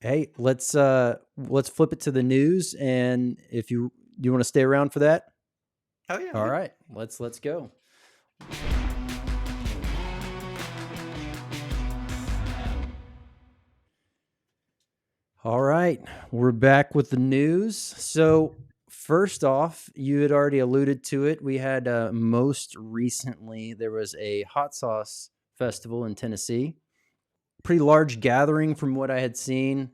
Hey, let's flip it to the news, and if you want to stay around for that, Oh yeah, all yeah. right, let's go. All right, we're back with the news. So, first off, you had already alluded to it. We had most recently there was a hot sauce festival in Tennessee. Pretty large gathering from what I had seen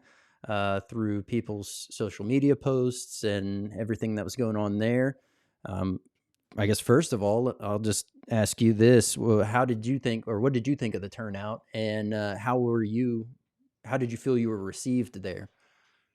through people's social media posts and everything that was going on there. Um, I guess first of all, I'll just ask you this: how did you think, or what did you think of the turnout, and How did you feel you were received there?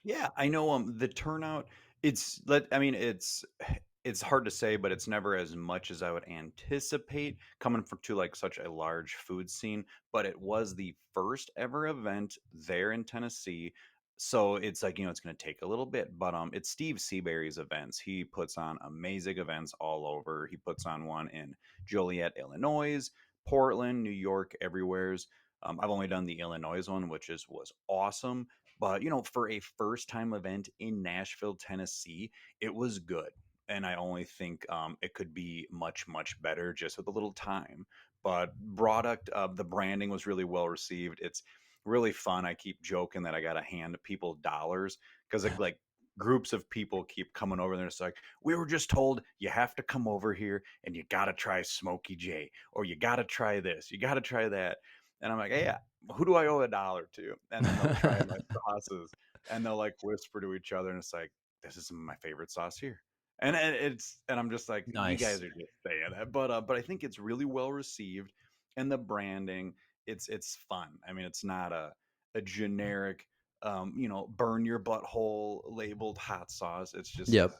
Yeah, I know the turnout I mean it's hard to say, but it's never as much as I would anticipate coming from to like such a large food scene, but it was the first ever event there in Tennessee. So it's like, it's going to take a little bit, but it's Steve Seabury's events. He puts on amazing events all over. He puts on one in Joliet, Illinois, Portland, New York, everywheres. I've only done the Illinois one, which was awesome, but, for a first time event in Nashville, Tennessee, it was good. And I only think it could be much, much better just with a little time. But the branding was really well received. It's really fun. I keep joking that I got to hand people dollars because like groups of people keep coming over there. It's like, we were just told you have to come over here and you got to try Smokey J, or you got to try this, you got to try that. And I'm like, hey, who do I owe a dollar to? And then they'll try my sauces and they'll like whisper to each other, and it's like, this is my favorite sauce here. And I'm just like, you guys Nice. are just saying that. But I think it's really well received, and the branding, it's fun. I mean, it's not a generic burn your butthole labeled hot sauce. It's just Yep.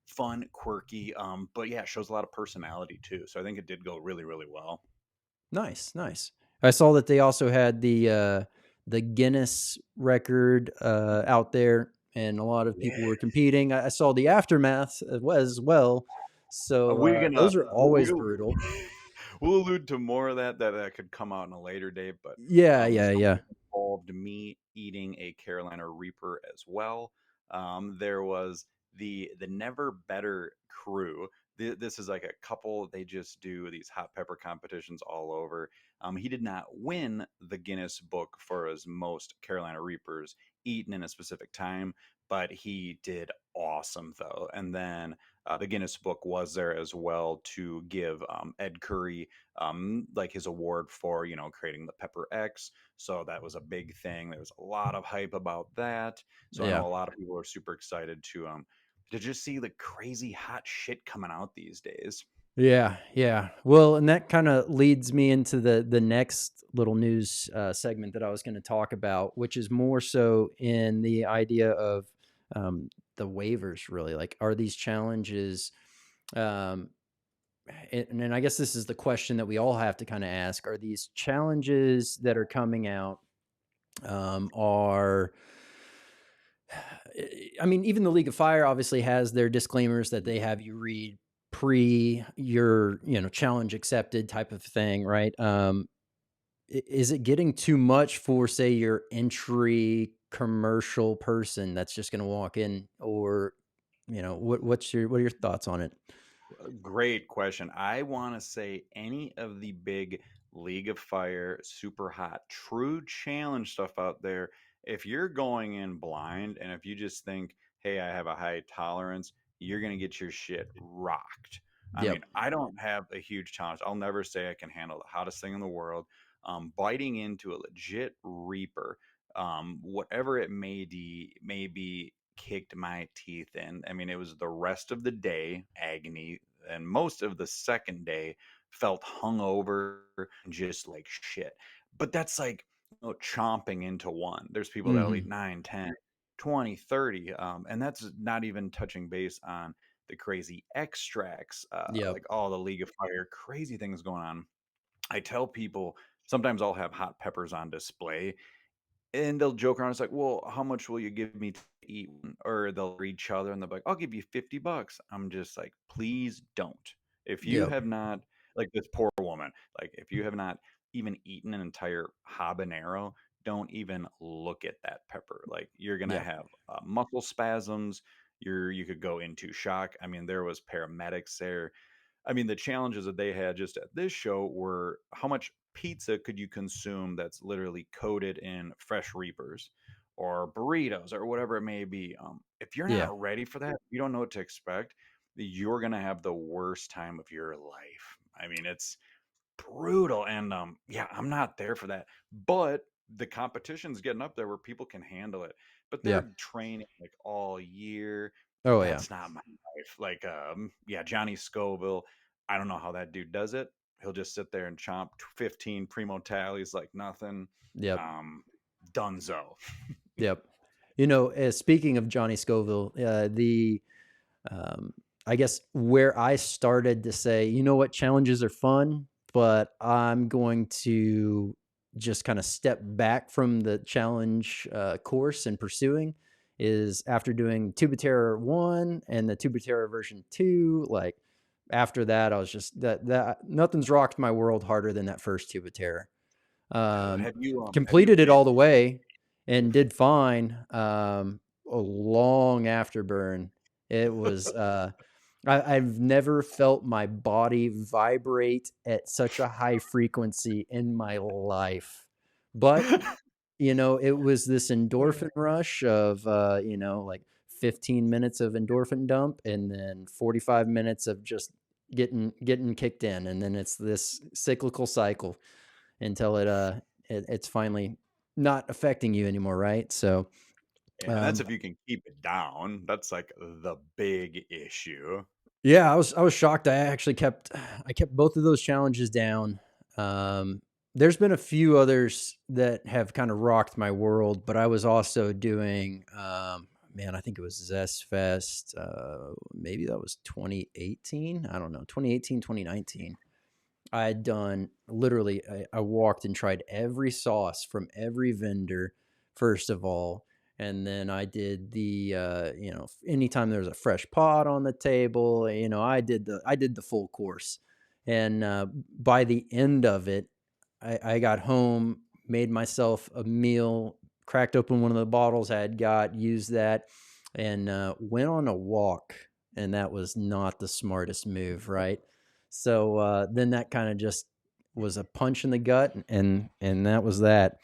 fun, quirky, but yeah, it shows a lot of personality too. So I think it did go really, really well. Nice, nice. I saw that they also had the Guinness record out there, and a lot of people were Yes. competing. I saw the aftermath as well. So We're gonna those are always we'll brutal. we'll allude to more of that could come out in a later date, but Yeah, yeah, some of yeah. it involved me eating a Carolina Reaper as well. There was the Never Better crew. This is like a couple. They just do these hot pepper competitions all over. He did not win the Guinness Book for his most Carolina Reapers eaten in a specific time, but he did awesome though. And then the Guinness Book was there as well to give Ed Curry like his award for creating the Pepper X. So that was a big thing. There was a lot of hype about that. So I know Yeah. a lot of people are super excited to just see the crazy hot shit coming out these days. Yeah, yeah. Well, and that kind of leads me into the next little news segment that I was going to talk about, which is more so in the idea of the waivers. Really, like, are these challenges? Um, and then I guess this is the question that we all have to kind of ask: are these challenges that are coming out? Are I mean, even the League of Fire obviously has their disclaimers that they have you read pre your, challenge accepted type of thing, right? Is it getting too much for, say, your entry commercial person that's just going to walk in, or, what are your thoughts on it? Great question. I want to say any of the big League of Fire, Super Hot, true challenge stuff out there, if you're going in blind and if you just think, hey, I have a high tolerance, you're going to get your shit rocked. I mean, Yep. I don't have a huge challenge. I'll never say I can handle the hottest thing in the world. Biting into a legit Reaper, whatever it may be, kicked my teeth in. I mean, it was the rest of the day agony, and most of the second day felt hungover and just like shit. But that's like, chomping into one. There's people that'll eat Hmm. 9, 10, 20, 30, and that's not even touching base on the crazy extracts, Yep. like all the League of Fire crazy things going on. I tell people sometimes I'll have hot peppers on display and they'll joke around. It's like, well, how much will you give me to eat one? Or they'll read each other and they'll be like, I'll give you $50. I'm just like, please don't. If you Yep. have not, like this poor woman, like if you have not even eaten an entire habanero, don't even look at that pepper. Like you're gonna Yep. have muscle spasms. You could go into shock. I mean, there was paramedics there. I mean, the challenges that they had just at this show were how much pizza could you consume that's literally coated in fresh reapers or burritos or whatever it may be. If you're Yeah. not ready for that, you don't know what to expect. You're gonna have the worst time of your life. I mean, it's brutal, and yeah, I'm not there for that. But the competition's getting up there where people can handle it. But Yeah. they're training like all year. Oh yeah. That's not my life. Like yeah, Johnny Scoville, I don't know how that dude does it. He'll just sit there and chomp 15 primo tallies like nothing. Yep. Um Dunzo. Yep. You know, speaking of Johnny Scoville, the um, I guess where I started to say, you know what, challenges are fun, but I'm going to just kind of step back from the challenge course and pursuing is after doing Tuba Terror 1 and the Tuba Terror version 2. Like after that, I was just that nothing's rocked my world harder than that first Tuba Terror. Have you Completed it been all the way and did fine. A long afterburn. It was, I've never felt my body vibrate at such a high frequency in my life. But, you know, it was this endorphin rush of, like 15 minutes of endorphin dump and then 45 minutes of just getting kicked in. And then it's this cyclical cycle until it's finally not affecting you anymore, right? So, Yeah, and that's um, if you can keep it down. That's like the big issue. yeah, I was shocked. I kept both of those challenges down. There's been a few others that have kind of rocked my world, but I was also doing, man, I think it was Zest Fest. Maybe that was 2018. I don't know, 2018, 2019. I had done literally, I walked and tried every sauce from every vendor, first of all. And then I did anytime there was a fresh pot on the table, I did the full course. And by the end of it, I got home, made myself a meal, cracked open one of the bottles I had got, used that, and went on a walk. And that was not the smartest move, right? So then that kind of just was a punch in the gut, and that was that.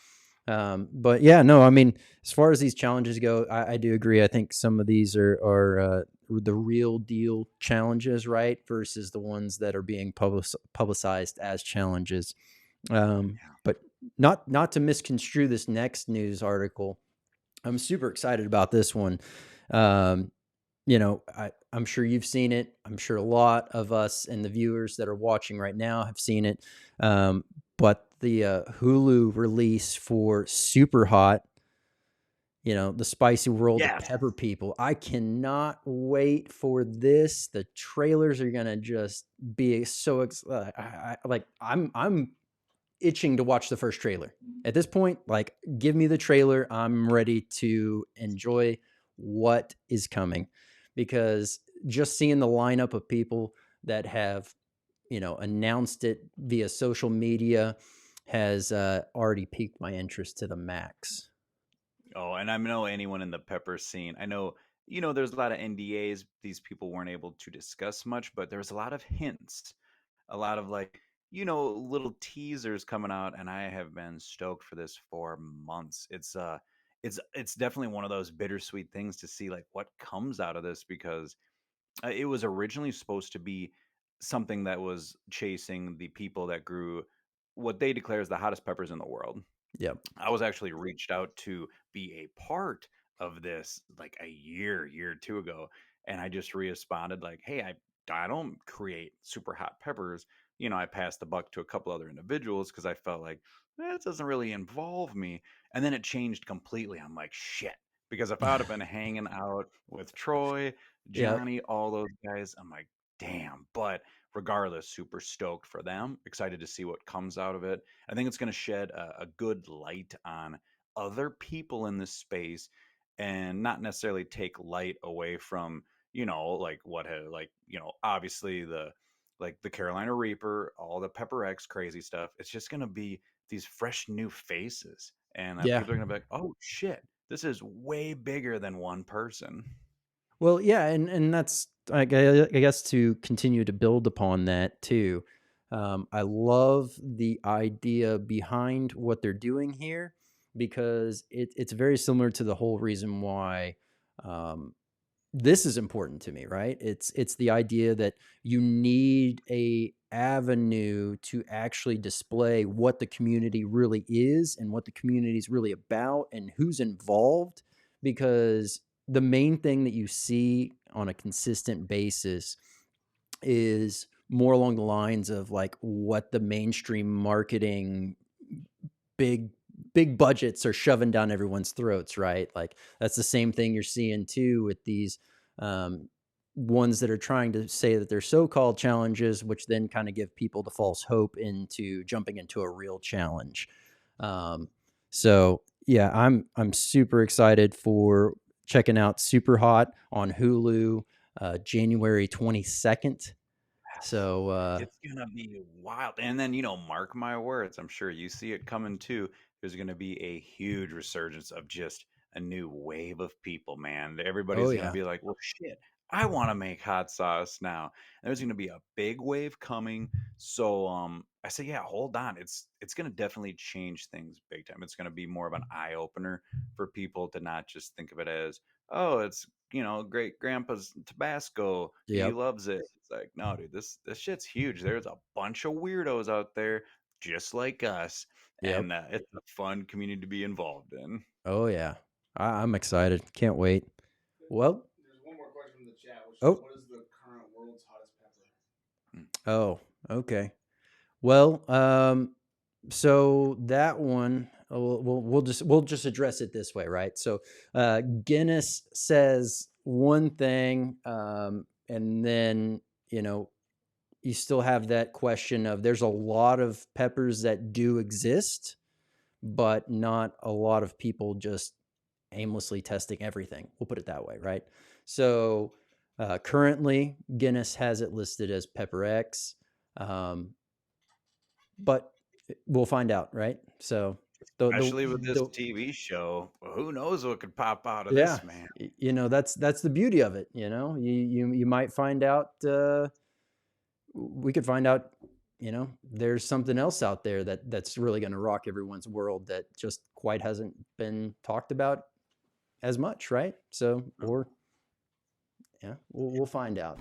But yeah, no, I mean, as far as these challenges go, I do agree. I think some of these are the real deal challenges, right, versus the ones that are being publicized as challenges. But not to misconstrue this next news article. I'm super excited about this one. Um, I'm sure you've seen it. I'm sure a lot of us and the viewers that are watching right now have seen it. But the Hulu release for Superhot, the spicy world of Yes. pepper people. I cannot wait for this. The trailers are gonna just be so like I'm itching to watch the first trailer. At this point, like, give me the trailer. I'm ready to enjoy what is coming because just seeing the lineup of people that have, announced it via social media has already piqued my interest to the max. Oh, and I know anyone in the pepper scene. I know, there's a lot of NDAs. These people weren't able to discuss much, but there was a lot of hints, a lot of like, little teasers coming out, and I have been stoked for this for months. It's definitely one of those bittersweet things to see like what comes out of this because it was originally supposed to be something that was chasing the people that grew what they declare is the hottest peppers in the world. Yep. I was actually reached out to be a part of this like a year or two ago, and I just responded like, "Hey, I don't create super hot peppers." I passed the buck to a couple other individuals because I felt like that doesn't really involve me. And then it changed completely. I'm like, shit. Because if I would have been hanging out with Troy, Yep. Johnny, all those guys, I'm like, damn. But regardless, super stoked for them. Excited to see what comes out of it. I think it's going to shed a good light on other people in this space and not necessarily take light away from, like what had, like, obviously the Carolina Reaper, all the Pepper X crazy stuff. It's just going to be these fresh new faces. and Yeah. people are gonna be like, "Oh shit, this is way bigger than one person." Well, yeah, and that's I guess to continue to build upon that too. I love the idea behind what they're doing here because it's very similar to the whole reason why um, this is important to me, right? It's the idea that you need a avenue to actually display what the community really is and what the community is really about and who's involved, because the main thing that you see on a consistent basis is more along the lines of like what the mainstream marketing big big budgets are shoving down everyone's throats, right? Like that's the same thing you're seeing too with these um, ones that are trying to say that they're so-called challenges, which then kind of give people the false hope into jumping into a real challenge. Um, so yeah, I'm super excited for checking out Superhot on Hulu, January 22nd. So It's gonna be wild. And then, mark my words, I'm sure you see it coming too. There's gonna be a huge resurgence of just a new wave of people, man. oh Everybody's gonna yeah, be like, well, shit, I want to make hot sauce now. And there's gonna be a big wave coming. So I say, yeah, hold on. It's gonna definitely change things big time. It's gonna be more of an eye opener for people to not just think of it as, oh, it's great grandpa's Tabasco. He yep, loves it. It's like, no, dude, this shit's huge. There's a bunch of weirdos out there just like us, yep. and it's a fun community to be involved in. Oh yeah, I'm excited. Can't wait. Well, There's one more question from the chat, which is oh, what is the current world's hottest pepper? Mm. oh, okay. Well, so that one, we'll just address it this way, right? So, Guinness says one thing, and then you know you still have that question of there's a lot of peppers that do exist, but not a lot of people just aimlessly testing everything. We'll put it that way, right? So currently, Guinness has it listed as Pepper X, um, but we'll find out, right? So Especially with this the TV show, who knows what could pop out of yeah, this, man? that's the beauty of it. You might find out. We could find out. There's something else out there that's really going to rock everyone's world that just quite hasn't been talked about as much, right? So, or yeah, we'll find out.